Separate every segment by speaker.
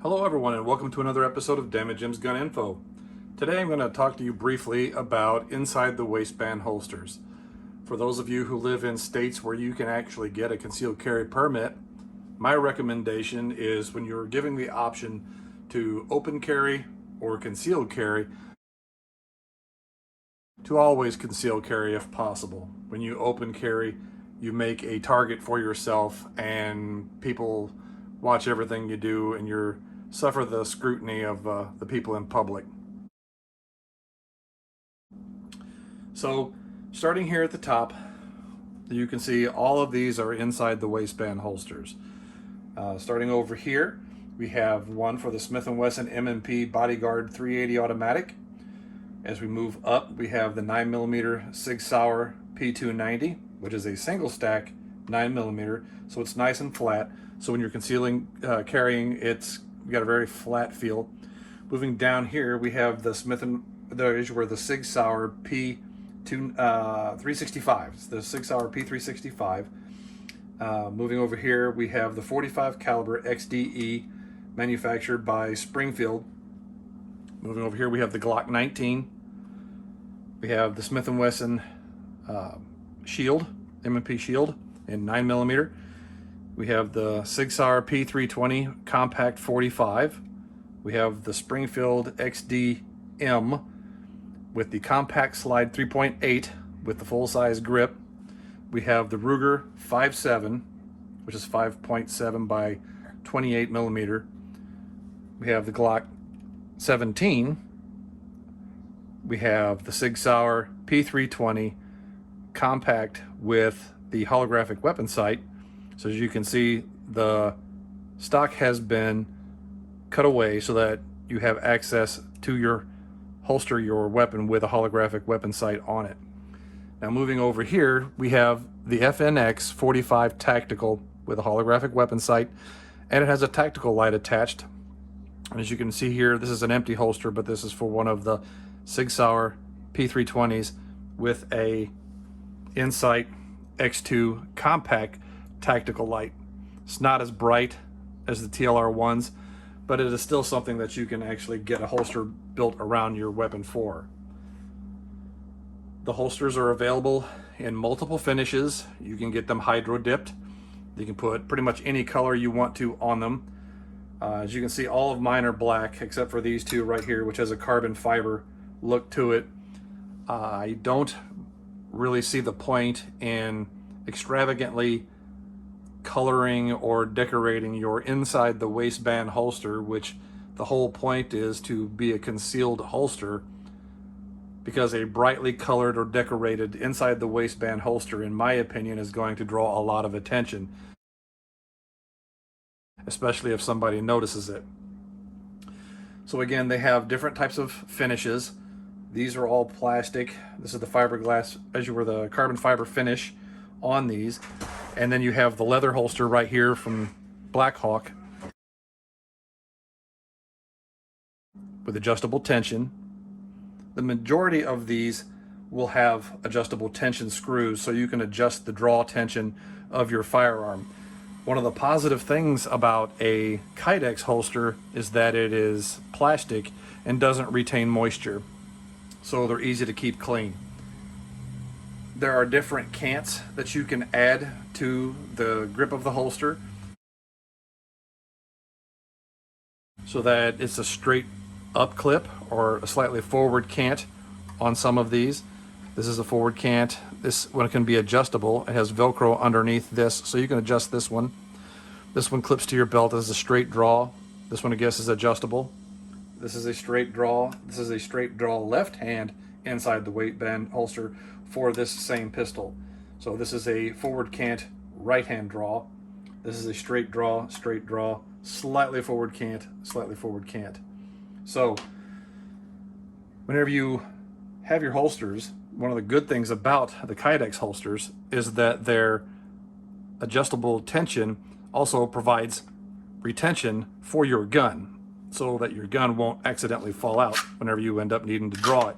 Speaker 1: Hello everyone and welcome to another episode of Dammit Jim's Gun Info. Today I'm going to talk to you briefly about inside the waistband holsters. For those of you who live in states where you can actually get a concealed carry permit, my recommendation is when you're giving the option to open carry or concealed carry, to always conceal carry if possible. When you open carry, you make a target for yourself and people watch everything you do and you suffer the scrutiny of the people in public. So starting here at the top, you can see all of these are inside the waistband holsters. Starting over here, we have one for the Smith & Wesson M&P Bodyguard 380 automatic. As we move up, we have the 9mm Sig Sauer P290, which is a single stack 9mm, so it's nice and flat. So when you're concealing, carrying, it's got a very flat feel. Moving down here, we have the the Sig Sauer P365. It's the Sig Sauer P365. Moving over here, we have the .45 caliber XDE, manufactured by Springfield. Moving over here, we have the Glock 19. We have the Smith & Wesson Shield, M&P Shield in 9mm. We have the Sig Sauer P320 Compact 45. We have the Springfield XD-M with the Compact Slide 3.8 with the full-size grip. We have the Ruger 5.7, which is 5.7 by 28mm. We have the Glock 17. We have the Sig Sauer P320 Compact with the holographic weapon sight. So as you can see, the stock has been cut away so that you have access to your holster your weapon with a holographic weapon sight on it. Now moving over here, we have the FNX 45 Tactical with a holographic weapon sight, and it has a tactical light attached. And as you can see here, this is an empty holster, but this is for one of the Sig Sauer P320s with a Insight X2 Compact tactical light. It's not as bright as the TLR ones, but it is still something that you can actually get a holster built around your weapon for. The holsters are available in multiple finishes. You can get them hydro dipped. You can put pretty much any color you want to on them. As you can see, all of mine are black except for these two right here, which has a carbon fiber look to it. I don't really see the point in extravagantly coloring or decorating your inside the waistband holster, which the whole point is to be a concealed holster, because a brightly colored or decorated inside the waistband holster, in my opinion, is going to draw a lot of attention, especially if somebody notices it. So again, they have different types of finishes. These are all plastic. This is the fiberglass, the carbon fiber finish on these. And then you have the leather holster right here from Black Hawk with adjustable tension. The majority of these will have adjustable tension screws, so you can adjust the draw tension of your firearm. One of the positive things about a Kydex holster is that it is plastic and doesn't retain moisture, so they're easy to keep clean. There are different cants that you can add to the grip of the holster so that it's a straight up clip or a slightly forward cant on some of these. This is a forward cant. This one can be adjustable. It has Velcro underneath this, so you can adjust this one. This one clips to your belt as a straight draw. This one, I guess, is adjustable. This is a straight draw. This is a straight draw left hand inside the waistband holster for this same pistol. So this is a forward cant right hand draw. This is a straight draw, slightly forward cant, slightly forward cant. So whenever you have your holsters, one of the good things about the Kydex holsters is that their adjustable tension also provides retention for your gun, so that your gun won't accidentally fall out whenever you end up needing to draw it.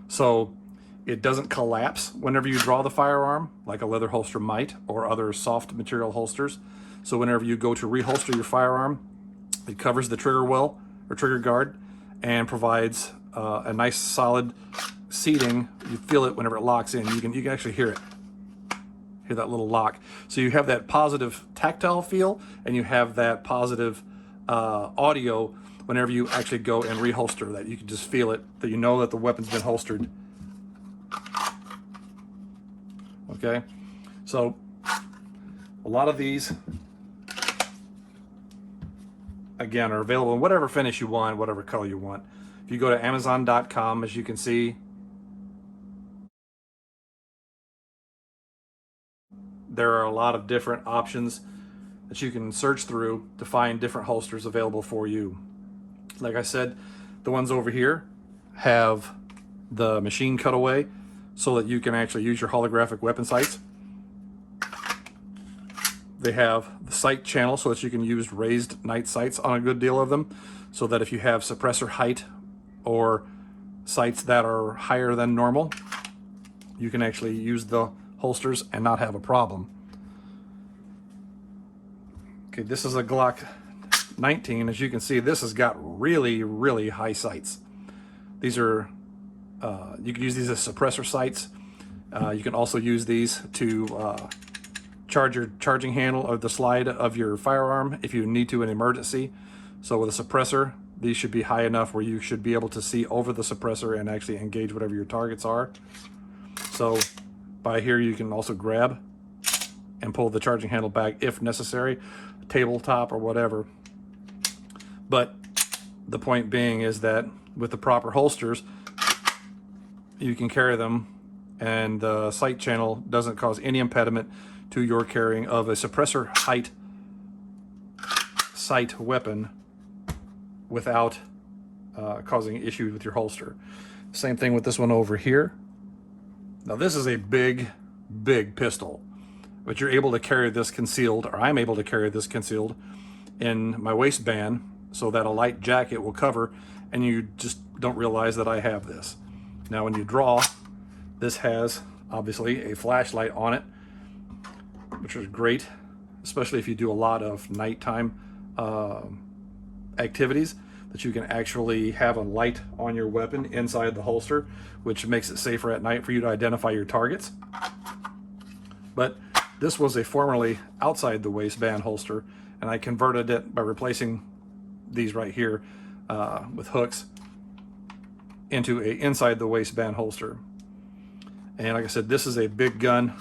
Speaker 1: So it doesn't collapse whenever you draw the firearm like a leather holster might, or other soft material holsters. So whenever you go to reholster your firearm, It covers the trigger well or trigger guard and provides a nice solid seating. You feel it whenever it locks in. You can actually hear it. Hear that little lock. So you have that positive tactile feel, and you have that positive audio whenever you actually go and reholster that. You can just feel it, that you know that the weapon's been holstered. Okay, so a lot of these, again, are available in whatever finish you want, whatever color you want. If you go to Amazon.com, as you can see, there are a lot of different options that you can search through to find different holsters available for you. Like I said, the ones over here have the machine cutaway so that you can actually use your holographic weapon sights. They have the sight channel so that you can use raised night sights on a good deal of them, so that if you have suppressor height or sights that are higher than normal, you can actually use the holsters and not have a problem. Okay, this is a Glock 19. As you can see, this has got really, really high sights. These are, you can use these as suppressor sights. You can also use these to charge your charging handle or the slide of your firearm if you need to in emergency. So with a suppressor, these should be high enough where you should be able to see over the suppressor and actually engage whatever your targets are. So by here you can also grab and pull the charging handle back if necessary, tabletop or whatever. But the point being is that with the proper holsters, you can carry them and the sight channel doesn't cause any impediment to your carrying of a suppressor height sight weapon without causing issues with your holster. Same thing with this one over here. Now this is a big, big pistol, but you're able to carry this concealed, or I'm able to carry this concealed in my waistband so that a light jacket will cover and you just don't realize that I have this. Now when you draw, this has obviously a flashlight on it, which is great, especially if you do a lot of nighttime activities, that you can actually have a light on your weapon inside the holster, which makes it safer at night for you to identify your targets. But this was a formerly outside the waistband holster, and I converted it by replacing these right here with hooks into a inside the waistband holster. And like I said, this is a big gun.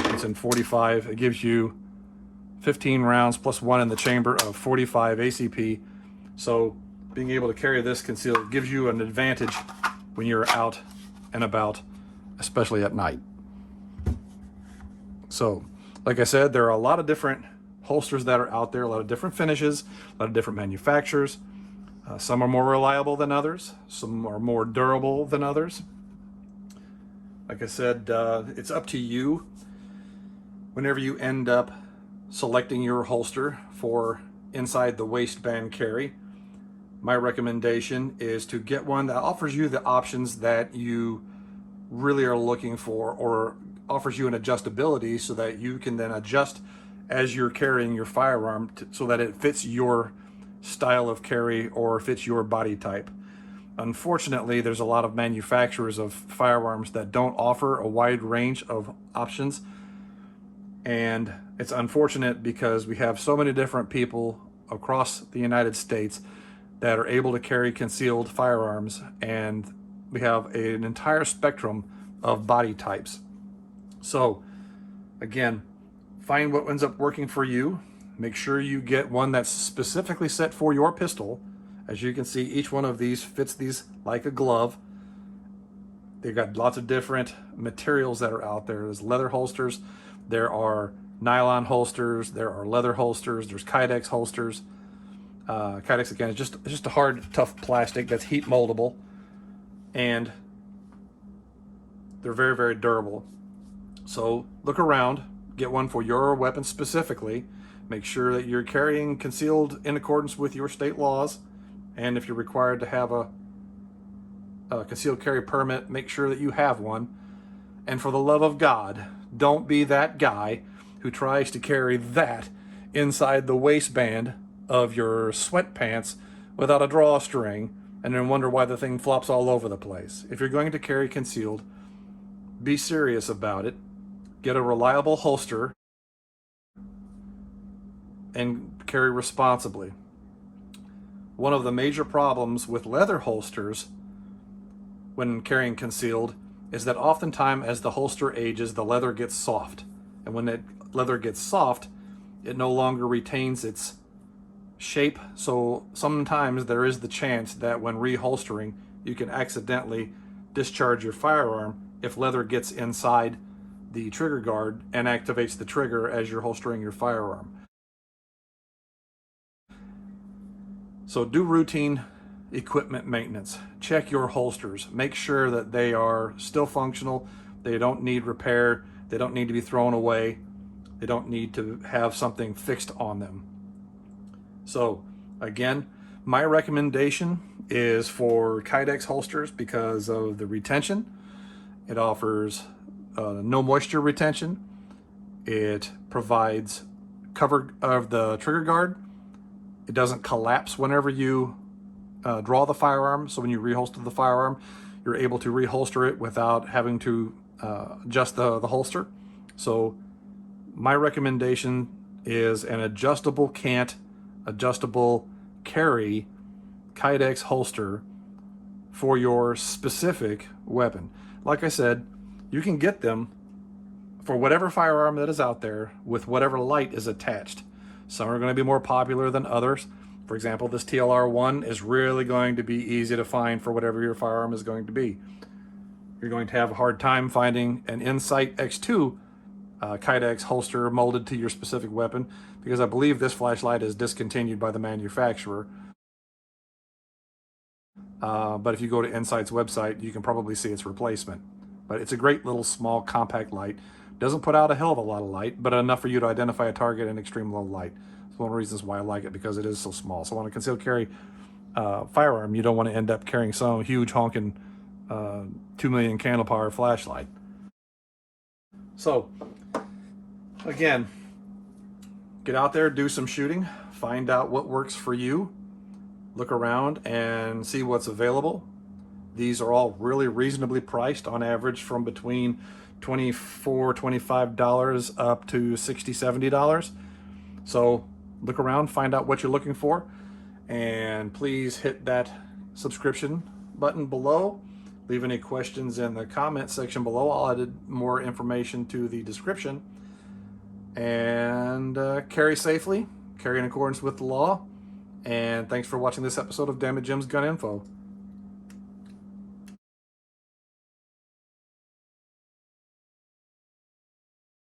Speaker 1: It's in 45. It gives you 15 rounds plus one in the chamber of 45 ACP. So being able to carry this concealed gives you an advantage when you're out and about, especially at night. So like I said, there are a lot of different holsters that are out there, a lot of different finishes, a lot of different manufacturers. Some are more reliable than others. Some are more durable than others. Like I said, it's up to you whenever you end up selecting your holster for inside the waistband carry. My recommendation is to get one that offers you the options that you really are looking for, or offers you an adjustability so that you can then adjust as you're carrying your firearm so that it fits your style of carry or fits your body type. Unfortunately, there's a lot of manufacturers of firearms that don't offer a wide range of options, and it's unfortunate because we have so many different people across the United States that are able to carry concealed firearms, and we have an entire spectrum of body types. So again, find what ends up working for you. Make sure you get one that's specifically set for your pistol. As you can see, each one of these fits these like a glove. They've got lots of different materials that are out there. There's leather holsters, there are nylon holsters, there are leather holsters, there's Kydex holsters. Kydex, again, is just a hard, tough plastic that's heat moldable, and they're very, very durable. So look around, get one for your weapon specifically. Make sure that you're carrying concealed in accordance with your state laws, and if you're required to have a concealed carry permit, make sure that you have one. And for the love of God, don't be that guy who tries to carry that inside the waistband of your sweatpants without a drawstring and then wonder why the thing flops all over the place. If you're going to carry concealed, be serious about it. Get a reliable holster and carry responsibly. One of the major problems with leather holsters when carrying concealed is that oftentimes as the holster ages, the leather gets soft. And when that leather gets soft, it no longer retains its shape. So sometimes there is the chance that when reholstering, you can accidentally discharge your firearm if leather gets inside the trigger guard and activates the trigger as you're holstering your firearm. So do routine equipment maintenance. Check your holsters. Make sure that they are still functional. They don't need repair. They don't need to be thrown away. They don't need to have something fixed on them. So again, my recommendation is for Kydex holsters because of the retention. It offers no moisture retention. It provides cover of the trigger guard. It doesn't collapse whenever you draw the firearm. So when you reholster the firearm, you're able to reholster it without having to adjust the holster. So my recommendation is an adjustable cant, adjustable carry Kydex holster for your specific weapon. Like I said, you can get them for whatever firearm that is out there with whatever light is attached. Some are going to be more popular than others. For example, this TLR1 is really going to be easy to find for whatever your firearm is going to be. You're going to have a hard time finding an Insight X2 Kydex holster molded to your specific weapon because I believe this flashlight is discontinued by the manufacturer. But if you go to Insight's website, you can probably see its replacement. But it's a great little small compact light. Doesn't put out a hell of a lot of light, but enough for you to identify a target in extreme low light. It's one of the reasons why I like it, because it is so small. So on a concealed carry firearm, you don't want to end up carrying some huge honking 2 million candle power flashlight. So again, get out there, do some shooting, find out what works for you, look around and see what's available. These are all really reasonably priced, on average from between $24, $25 up to $60, $70. So look around, find out what you're looking for, and please hit that subscription button below. Leave any questions in the comment section below. I'll add more information to the description. And carry safely, carry in accordance with the law. And thanks for watching this episode of Dammit Jim's Gun Info.